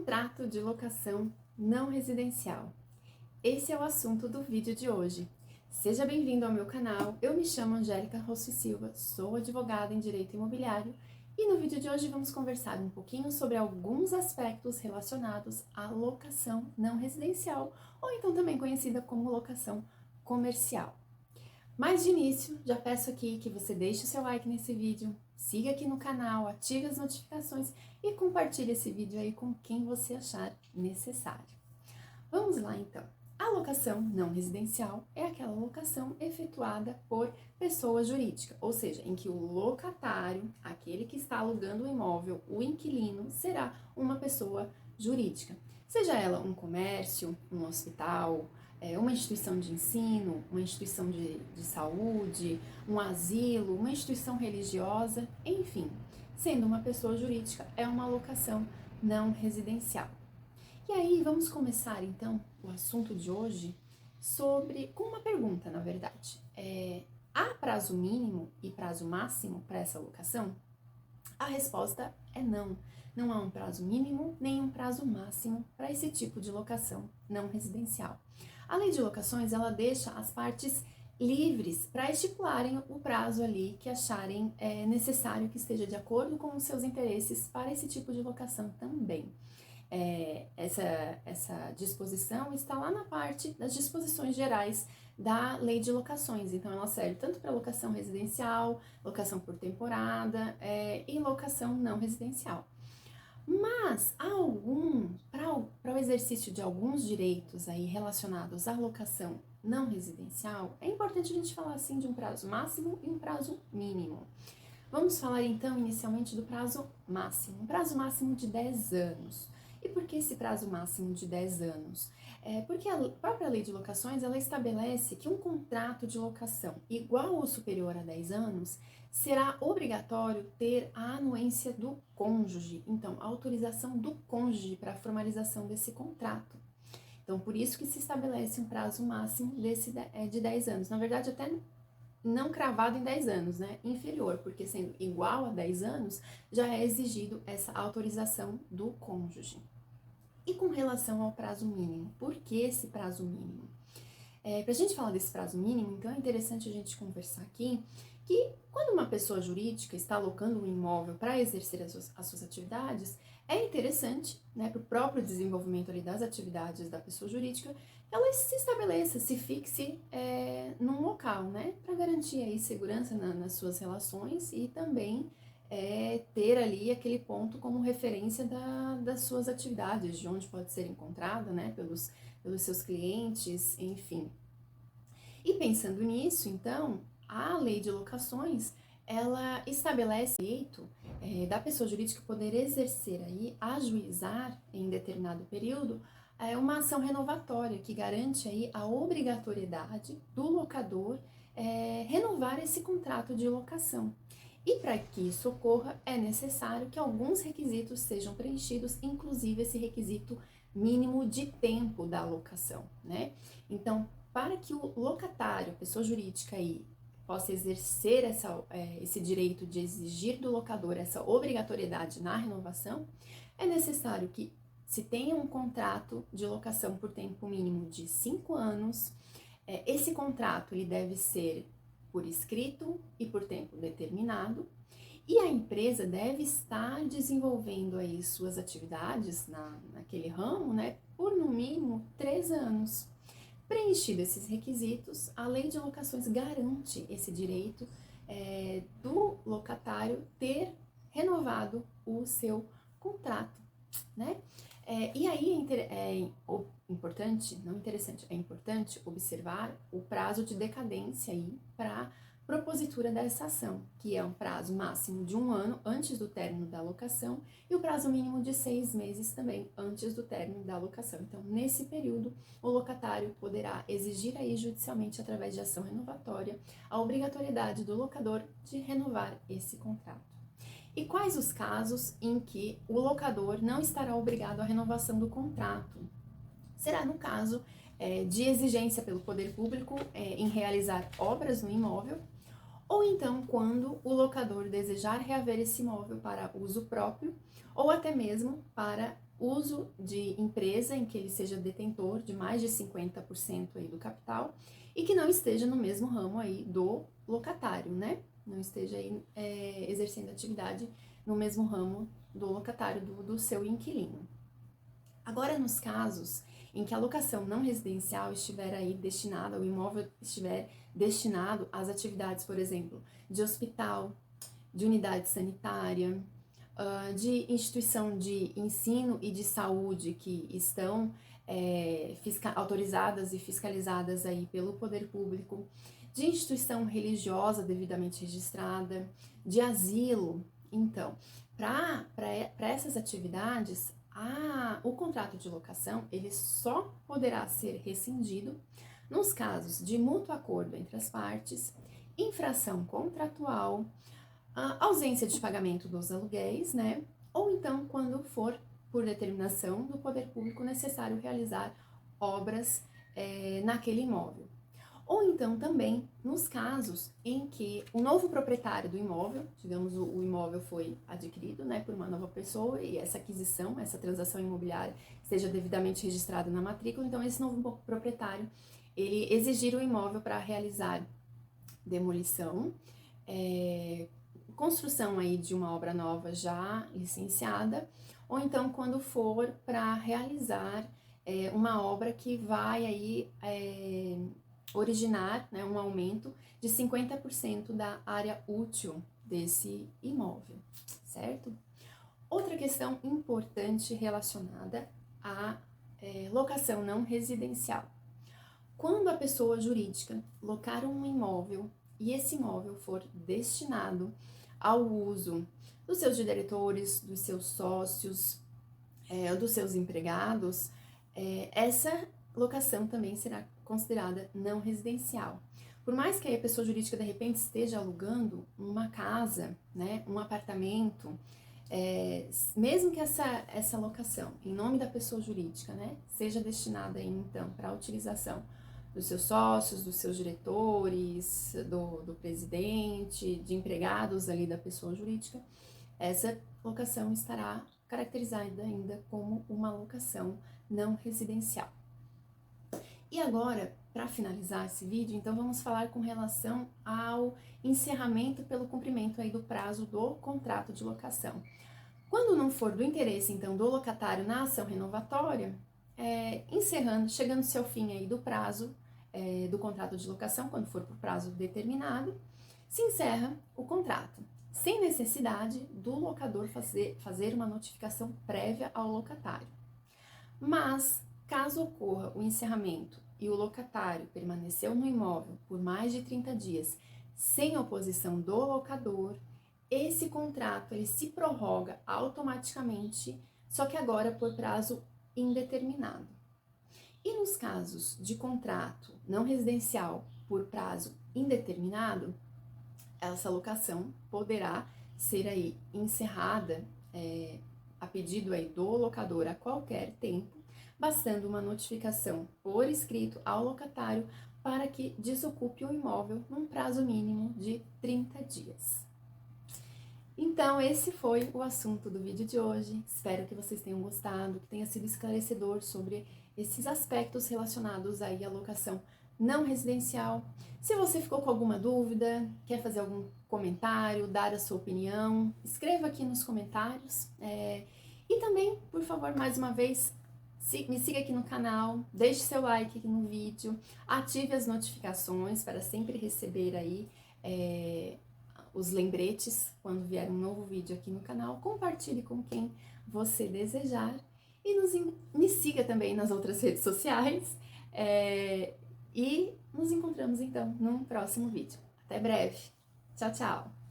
Contrato de locação não residencial. Esse é o assunto do vídeo de hoje. Seja bem-vindo ao meu canal, eu me chamo Angélica Rossi Silva, sou advogada em Direito Imobiliário e no vídeo de hoje vamos conversar um pouquinho sobre alguns aspectos relacionados à locação não residencial, ou então também conhecida como locação comercial. Mas de início, já peço aqui que você deixe o seu like nesse vídeo, siga aqui no canal, ative as notificações e compartilhe esse vídeo aí com quem você achar necessário. Vamos lá então. A locação não residencial é aquela locação efetuada por pessoa jurídica, ou seja, em que o locatário, aquele que está alugando o imóvel, o inquilino, será uma pessoa jurídica. Seja ela um comércio, um hospital, uma instituição de ensino, uma instituição de saúde, um asilo, uma instituição religiosa, enfim, sendo uma pessoa jurídica, é uma locação não residencial. E aí, vamos começar então o assunto de hoje com uma pergunta, na verdade. Há prazo mínimo e prazo máximo para essa locação? A resposta é não. Não há um prazo mínimo nem um prazo máximo para esse tipo de locação não residencial. A lei de locações, ela deixa as partes livres para estipularem o prazo ali que acharem necessário, que esteja de acordo com os seus interesses para esse tipo de locação também. Essa disposição está lá na parte das disposições gerais da lei de locações, então ela serve tanto para locação residencial, locação por temporada e locação não residencial. Mas para o exercício de alguns direitos aí relacionados à locação não residencial, é importante a gente falar assim de um prazo máximo e um prazo mínimo. Vamos falar então inicialmente do prazo máximo, um prazo máximo de 10 anos. E por que esse prazo máximo de 10 anos? Porque a própria lei de locações, ela estabelece que um contrato de locação igual ou superior a 10 anos será obrigatório ter a anuência do cônjuge, então a autorização do cônjuge para a formalização desse contrato. Então, por isso que se estabelece um prazo máximo de 10 anos. Na verdade, até não cravado em 10 anos, né? Inferior, porque sendo igual a 10 anos, já é exigido essa autorização do cônjuge. E com relação ao prazo mínimo, por que esse prazo mínimo? Para a gente falar desse prazo mínimo, então é interessante a gente conversar aqui que quando uma pessoa jurídica está alocando um imóvel para exercer as suas atividades, é interessante, né, para o próprio desenvolvimento ali das atividades da pessoa jurídica, ela se estabeleça, se fixe num local, né, para garantir aí segurança nas suas relações e também ter ali aquele ponto como referência das suas atividades, de onde pode ser encontrada, né, pelos seus clientes, enfim. E pensando nisso, então, a lei de locações, ela estabelece o direito da pessoa jurídica poder exercer aí, ajuizar em determinado período, uma ação renovatória que garante aí a obrigatoriedade do locador renovar esse contrato de locação. E para que isso ocorra, é necessário que alguns requisitos sejam preenchidos, inclusive esse requisito mínimo de tempo da locação, né? Então, para que o locatário, a pessoa jurídica aí, possa exercer esse direito de exigir do locador essa obrigatoriedade na renovação, é necessário que se tenha um contrato de locação por tempo mínimo de 5 anos, esse contrato ele deve ser por escrito e por tempo determinado, e a empresa deve estar desenvolvendo aí suas atividades naquele ramo, né, por no mínimo 3 anos. Preenchidos esses requisitos, a lei de locações garante esse direito do locatário ter renovado o seu contrato, né? E aí é importante, não interessante, é importante observar o prazo de decadência aí para propositura dessa ação, que é um prazo máximo de 1 ano antes do término da locação e o prazo mínimo de 6 meses também antes do término da locação. Então, nesse período, o locatário poderá exigir aí judicialmente, através de ação renovatória, a obrigatoriedade do locador de renovar esse contrato. E quais os casos em que o locador não estará obrigado à renovação do contrato? Será no caso de exigência pelo poder público em realizar obras no imóvel, ou então quando o locador desejar reaver esse imóvel para uso próprio, ou até mesmo para uso de empresa em que ele seja detentor de mais de 50% aí do capital e que não esteja no mesmo ramo aí do locatário, né? Não esteja aí exercendo atividade no mesmo ramo do locatário, do seu inquilino. Agora, nos casos em que a locação não residencial estiver aí destinada, o imóvel estiver destinado às atividades, por exemplo, de hospital, de unidade sanitária, de instituição de ensino e de saúde que estão autorizadas e fiscalizadas aí pelo poder público, de instituição religiosa devidamente registrada, de asilo. Então, para essas atividades, o contrato de locação ele só poderá ser rescindido nos casos de mútuo acordo entre as partes, infração contratual, ausência de pagamento dos aluguéis, né? Ou então quando for por determinação do poder público necessário realizar obras naquele imóvel. Ou então também nos casos em que o novo proprietário do imóvel, digamos o imóvel foi adquirido, né, por uma nova pessoa e essa aquisição, essa transação imobiliária seja devidamente registrada na matrícula, então esse novo proprietário, ele exigir o imóvel para realizar demolição, construção aí de uma obra nova já licenciada, ou então quando for para realizar uma obra que vai aí originar, né, um aumento de 50% da área útil desse imóvel, certo? Outra questão importante relacionada à locação não residencial. Quando a pessoa jurídica locar um imóvel e esse imóvel for destinado ao uso dos seus diretores, dos seus sócios, dos seus empregados, essa locação também será considerada não residencial. Por mais que a pessoa jurídica de repente esteja alugando uma casa, né, um apartamento, mesmo que essa locação em nome da pessoa jurídica, né, seja destinada aí, então para a utilização dos seus sócios, dos seus diretores, do presidente, de empregados ali da pessoa jurídica, essa locação estará caracterizada ainda como uma locação não residencial. E agora, para finalizar esse vídeo, então vamos falar com relação ao encerramento pelo cumprimento aí do prazo do contrato de locação. Quando não for do interesse, então, do locatário na ação renovatória, chegando-se ao fim aí do prazo do contrato de locação, quando for por prazo determinado, se encerra o contrato, sem necessidade do locador fazer uma notificação prévia ao locatário. Mas, caso ocorra o encerramento e o locatário permaneceu no imóvel por mais de 30 dias sem oposição do locador, esse contrato ele se prorroga automaticamente, só que agora por prazo indeterminado. E nos casos de contrato não residencial por prazo indeterminado, essa locação poderá ser aí encerrada a pedido aí do locador a qualquer tempo, bastando uma notificação por escrito ao locatário para que desocupe o imóvel num prazo mínimo de 30 dias. Então, esse foi o assunto do vídeo de hoje. Espero que vocês tenham gostado, que tenha sido esclarecedor sobre esses aspectos relacionados aí à locação não residencial. Se você ficou com alguma dúvida, quer fazer algum comentário, dar a sua opinião, escreva aqui nos comentários. E também, por favor, mais uma vez, me siga aqui no canal, deixe seu like aqui no vídeo, ative as notificações para sempre receber aí os lembretes quando vier um novo vídeo aqui no canal, compartilhe com quem você desejar e me siga também nas outras redes sociais e nos encontramos então num próximo vídeo. Até breve. Tchau, tchau!